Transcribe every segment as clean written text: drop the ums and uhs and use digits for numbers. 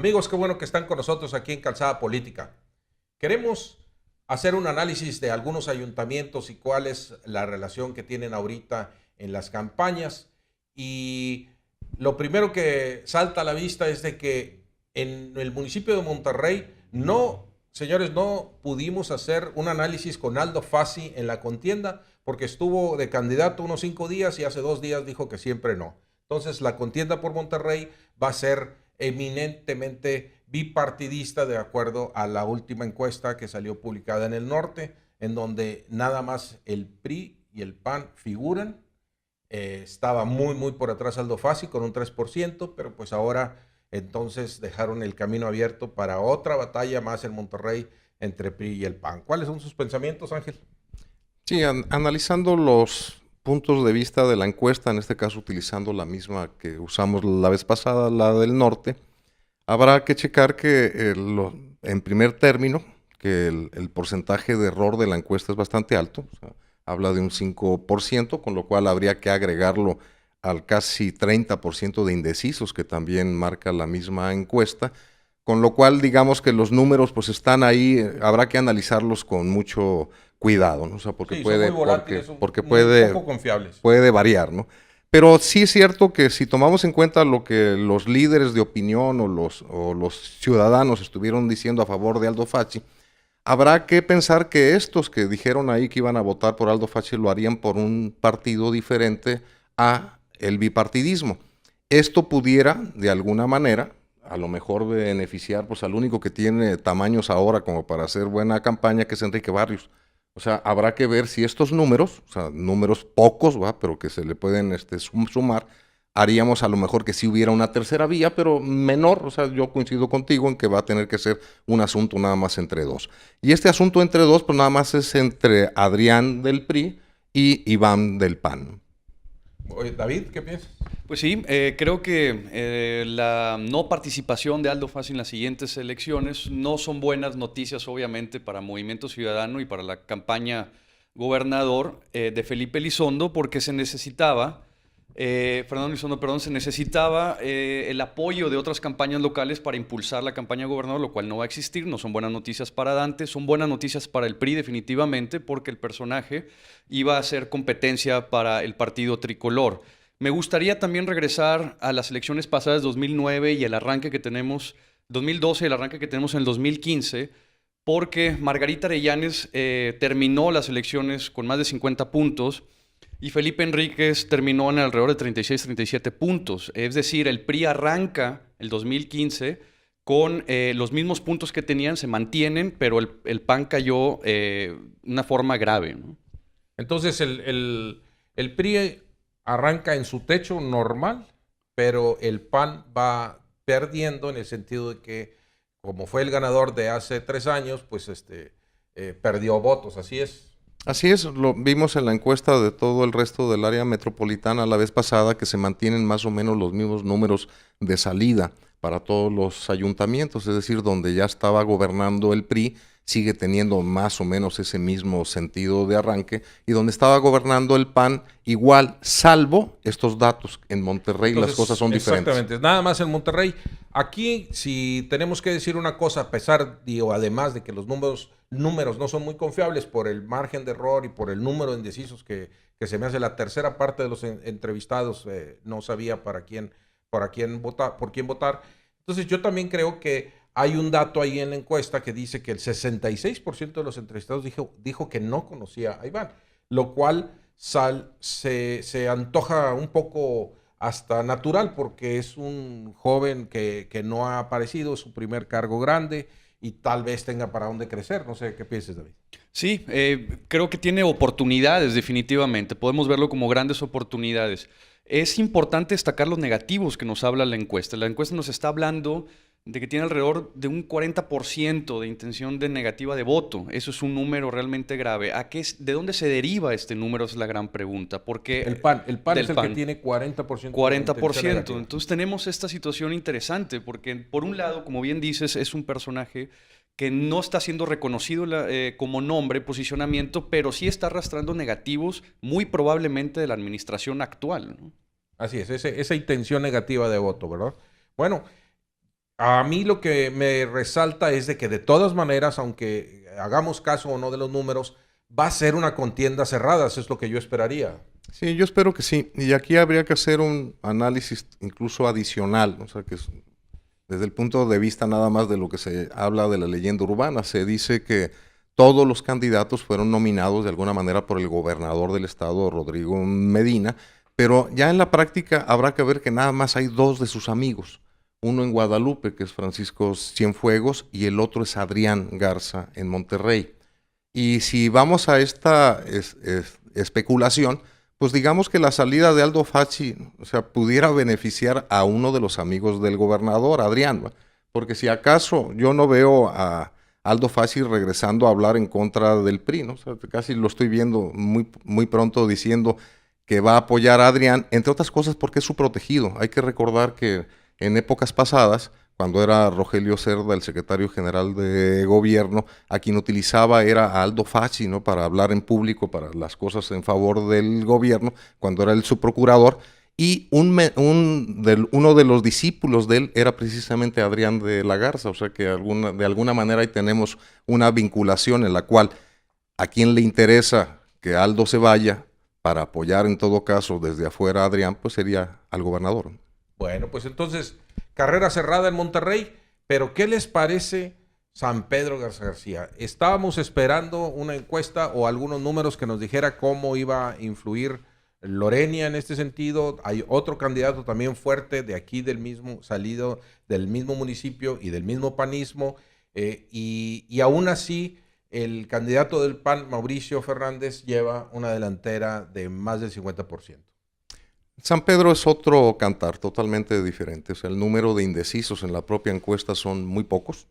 Amigos, qué bueno que están con nosotros aquí en Calzada Política. Queremos hacer un análisis de algunos ayuntamientos y cuál es la relación que tienen ahorita en las campañas. Y lo primero que salta a la vista es de que en el municipio de Monterrey no, señores, no pudimos hacer un análisis con Aldo Fassi en la contienda porque estuvo de candidato unos 5 días y hace 2 días dijo que siempre no. Entonces la contienda por Monterrey va a ser eminentemente bipartidista de acuerdo a la última encuesta que salió publicada en el norte, en donde nada más el PRI y el PAN figuran. Estaba muy por atrás Aldo Fassi con un 3%, pero pues ahora entonces dejaron el camino abierto para otra batalla más en Monterrey entre PRI y el PAN. ¿Cuáles son sus pensamientos, Ángel? Sí, analizando los puntos de vista de la encuesta, en este caso utilizando la misma que usamos la vez pasada, la del norte, habrá que checar que en primer término, que el porcentaje de error de la encuesta es bastante alto, o sea, habla de un 5%, con lo cual habría que agregarlo al casi 30% de indecisos que también marca la misma encuesta, con lo cual digamos que los números pues están ahí, habrá que analizarlos con mucho cuidado, ¿no? O sea, porque Sí, son muy volátiles, son muy poco confiables. puede variar, ¿no? Pero sí es cierto que si tomamos en cuenta lo que los líderes de opinión o los ciudadanos estuvieron diciendo a favor de Aldo Fassi, habrá que pensar que estos que dijeron ahí que iban a votar por Aldo Fassi lo harían por un partido diferente a el bipartidismo. Esto pudiera, de alguna manera, a lo mejor beneficiar pues al único que tiene tamaños ahora como para hacer buena campaña, que es Enrique Barrios. O sea, habrá que ver si estos números, o sea, números pocos, ¿va? Pero que se le pueden sumar, haríamos a lo mejor que sí hubiera una tercera vía, pero menor. O sea, yo coincido contigo en que va a tener que ser un asunto nada más entre dos. Y este asunto entre dos, pues nada más es entre Adrián del PRI y Iván del PAN. Oye, David, ¿qué piensas? Pues sí, creo que la no participación de Aldo Fassi en las siguientes elecciones no son buenas noticias, obviamente, para Movimiento Ciudadano y para la campaña gobernador de Felipe Elizondo, porque se necesitaba, Fernando Elizondo, perdón, se necesitaba el apoyo de otras campañas locales para impulsar la campaña gobernador, lo cual no va a existir. No son buenas noticias para Dante, son buenas noticias para el PRI definitivamente, porque el personaje iba a ser competencia para el partido tricolor. Me gustaría también regresar a las elecciones pasadas 2009 y el arranque que tenemos, 2012 y el arranque que tenemos en el 2015, porque Margarita Arellanes terminó las elecciones con más de 50 puntos y Felipe Enríquez terminó en alrededor de 36, 37 puntos. Es decir, el PRI arranca el 2015 con los mismos puntos que tenían, se mantienen, pero el PAN cayó de una forma grave, ¿no? Entonces el PRI arranca en su techo normal, pero el PAN va perdiendo en el sentido de que, como fue el ganador de hace 3 años, pues perdió votos, así es. Así es, lo vimos en la encuesta de todo el resto del área metropolitana la vez pasada, que se mantienen más o menos los mismos números de salida para todos los ayuntamientos, es decir, donde ya estaba gobernando el PRI, sigue teniendo más o menos ese mismo sentido de arranque, y donde estaba gobernando el PAN, igual, salvo estos datos. En Monterrey Entonces, las cosas son diferentes. exactamente, nada más en Monterrey. Aquí, si tenemos que decir una cosa, a pesar, digo, además de que los números no son muy confiables por el margen de error y por el número de indecisos que se me hace la tercera parte de los entrevistados no sabía por quién votar. Entonces yo también creo que hay un dato ahí en la encuesta que dice que el 66% de los entrevistados dijo que no conocía a Iván, lo cual se antoja un poco hasta natural porque es un joven que no ha aparecido, es su primer cargo grande y tal vez tenga para dónde crecer. No sé qué pienses, David. Sí, creo que tiene oportunidades definitivamente. Podemos verlo como grandes oportunidades. Es importante destacar los negativos que nos habla la encuesta. La encuesta nos está hablando de que tiene alrededor de un 40% de intención de negativa de voto. Eso es un número realmente grave. ¿De dónde se deriva este número? Es la gran pregunta. Porque El PAN es el PAN. que tiene 40%. 40%. Entonces tenemos esta situación interesante porque, por un lado, como bien dices, es un personaje que no está siendo reconocido como nombre, posicionamiento, pero sí está arrastrando negativos muy probablemente de la administración actual, ¿no? Así es, esa intención negativa de voto, ¿verdad? Bueno, A mí lo que me resalta es de que de todas maneras, aunque hagamos caso o no de los números, va a ser una contienda cerrada, eso es lo que yo esperaría. Sí, yo espero que sí. Y aquí habría que hacer un análisis incluso adicional, o sea, que desde el punto de vista nada más de lo que se habla de la leyenda urbana, se dice que todos los candidatos fueron nominados de alguna manera por el gobernador del estado, Rodrigo Medina, pero ya en la práctica habrá que ver que nada más hay dos de sus amigos. Uno en Guadalupe, que es Francisco Cienfuegos, y el otro es Adrián Garza en Monterrey. Y si vamos a esta especulación, pues digamos que la salida de Aldo Facci, o sea, pudiera beneficiar a uno de los amigos del gobernador, Adrián, ¿va? Porque si acaso yo no veo a Aldo Facci regresando a hablar en contra del PRI, ¿no? O sea, casi lo estoy viendo muy pronto diciendo que va a apoyar a Adrián, entre otras cosas porque es su protegido. Hay que recordar que en épocas pasadas, cuando era Rogelio Cerda el secretario general de gobierno, a quien utilizaba era a Aldo Facci, ¿no? Para hablar en público, para las cosas en favor del gobierno, cuando era él su procurador, y uno de los discípulos de él era precisamente Adrián de la Garza, o sea que de alguna manera ahí tenemos una vinculación en la cual a quien le interesa que Aldo se vaya para apoyar en todo caso desde afuera a Adrián, pues sería al gobernador. Bueno, pues entonces, carrera cerrada en Monterrey, pero ¿qué les parece San Pedro Garza García? Estábamos esperando una encuesta o algunos números que nos dijera cómo iba a influir Lorena en este sentido. Hay otro candidato también fuerte de aquí del mismo, salido del mismo municipio y del mismo panismo, y aún así el candidato del PAN, Mauricio Fernández, lleva una delantera de más del 50%. San Pedro es otro cantar totalmente diferente. O sea, el número de indecisos en la propia encuesta son muy pocos.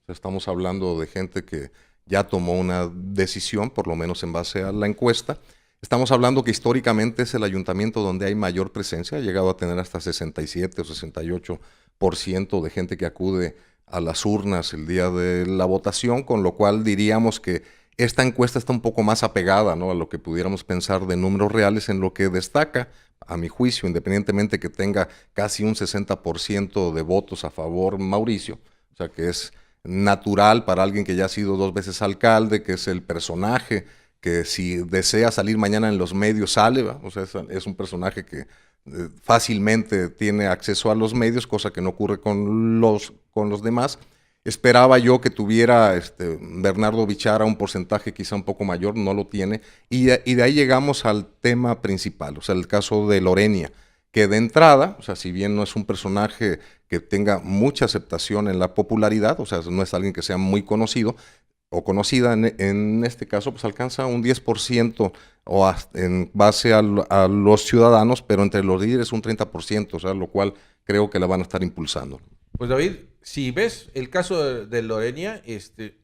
O sea, estamos hablando de gente que ya tomó una decisión, por lo menos en base a la encuesta. Estamos hablando que históricamente es el ayuntamiento donde hay mayor presencia. Ha llegado a tener hasta 67 o 68% de gente que acude a las urnas el día de la votación, con lo cual diríamos que esta encuesta está un poco más apegada, ¿no?, a lo que pudiéramos pensar de números reales, en lo que destaca, a mi juicio, independientemente que tenga casi un 60% de votos a favor Mauricio, o sea que es natural para alguien que ya ha sido 2 veces alcalde, que es el personaje que si desea salir mañana en los medios sale, ¿va? O sea, es un personaje que fácilmente tiene acceso a los medios, cosa que no ocurre con los demás. Esperaba yo que tuviera Bernardo Bichara un porcentaje quizá un poco mayor, no lo tiene, y de ahí llegamos al tema principal, o sea, el caso de Lorena, que de entrada, o sea, si bien no es un personaje que tenga mucha aceptación en la popularidad, o sea, no es alguien que sea muy conocido o conocida, en este caso, pues alcanza un 10% en base a los ciudadanos, pero entre los líderes un 30%, o sea, lo cual creo que la van a estar impulsando. Pues David, si ves el caso de Lorena,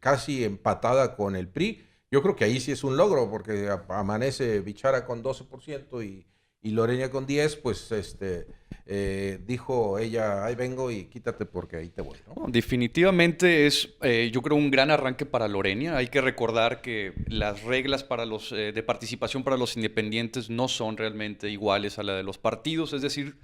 casi empatada con el PRI, yo creo que ahí sí es un logro, porque amanece Bichara con 12% y Lorena con 10%, pues dijo ella, ahí vengo y quítate porque ahí te voy, ¿no? Definitivamente es, yo creo, un gran arranque para Lorena. Hay que recordar que las reglas para de participación para los independientes no son realmente iguales a la de los partidos, es decir,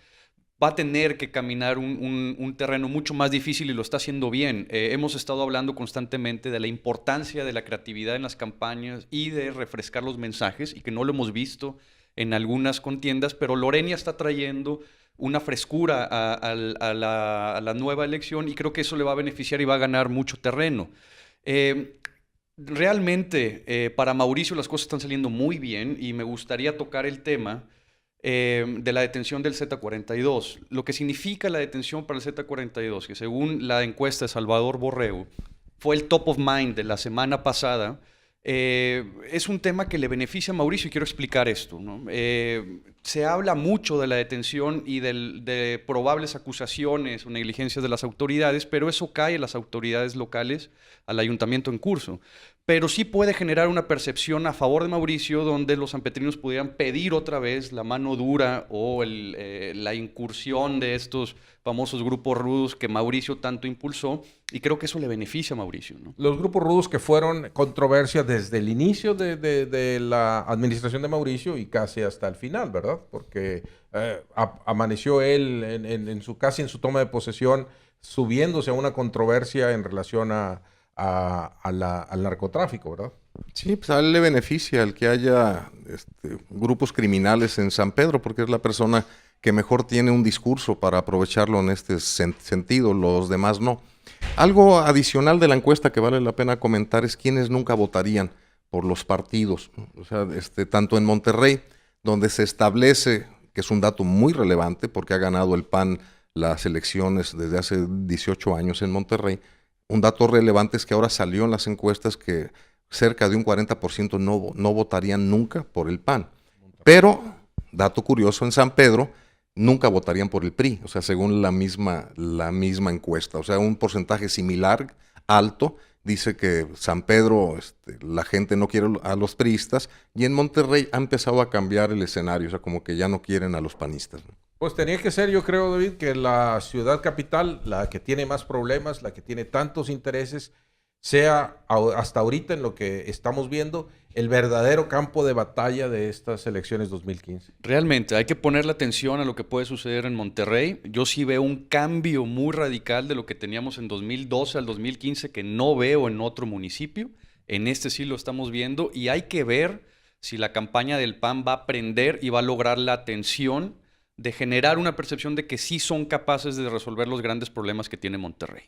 va a tener que caminar un terreno mucho más difícil y lo está haciendo bien. Hemos estado hablando constantemente de la importancia de la creatividad en las campañas y de refrescar los mensajes, y que no lo hemos visto en algunas contiendas, pero Lorena está trayendo una frescura a la nueva elección, y creo que eso le va a beneficiar y va a ganar mucho terreno. Realmente, para Mauricio las cosas están saliendo muy bien, y me gustaría tocar el tema de la detención del Z42. Lo que significa la detención para el Z42, que según la encuesta de Salvador Borrego, fue el top of mind de la semana pasada. Es un tema que le beneficia a Mauricio, y quiero explicar esto, ¿no? Se habla mucho de la detención y de probables acusaciones o negligencias de las autoridades, pero eso cae a las autoridades locales, al ayuntamiento en curso. Pero sí puede generar una percepción a favor de Mauricio, donde los sanpetrinos pudieran pedir otra vez la mano dura o la incursión de estos famosos grupos rudos que Mauricio tanto impulsó, y creo que eso le beneficia a Mauricio, ¿no? Los grupos rudos que fueron controversia desde el inicio de la administración de Mauricio y casi hasta el final, ¿verdad? Porque amaneció él casi en su toma de posesión subiéndose a una controversia en relación al narcotráfico, ¿verdad? Sí, pues a él le beneficia el que haya grupos criminales en San Pedro, porque es la persona que mejor tiene un discurso para aprovecharlo en este sentido, los demás no. Algo adicional de la encuesta que vale la pena comentar es quiénes nunca votarían por los partidos, ¿no? O sea, tanto en Monterrey, donde se establece, que es un dato muy relevante, porque ha ganado el PAN las elecciones desde hace 18 años en Monterrey, un dato relevante es que ahora salió en las encuestas que cerca de un 40% no votarían nunca por el PAN. Pero, dato curioso, en San Pedro nunca votarían por el PRI, o sea, según la misma encuesta. O sea, un porcentaje similar, alto, dice que San Pedro, la gente no quiere a los priistas, y en Monterrey ha empezado a cambiar el escenario, o sea, como que ya no quieren a los panistas, ¿no? Pues tenía que ser, yo creo, David, que la ciudad capital, la que tiene más problemas, la que tiene tantos intereses, sea hasta ahorita en lo que estamos viendo el verdadero campo de batalla de estas elecciones 2015. Realmente, hay que ponerle atención a lo que puede suceder en Monterrey. Yo sí veo un cambio muy radical de lo que teníamos en 2012 al 2015 que no veo en otro municipio. En este sí lo estamos viendo y hay que ver si la campaña del PAN va a prender y va a lograr la atención de generar una percepción de que sí son capaces de resolver los grandes problemas que tiene Monterrey.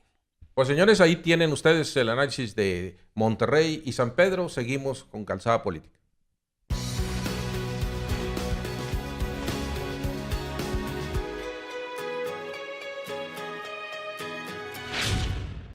Pues señores, ahí tienen ustedes el análisis de Monterrey y San Pedro. Seguimos con Calzada Política.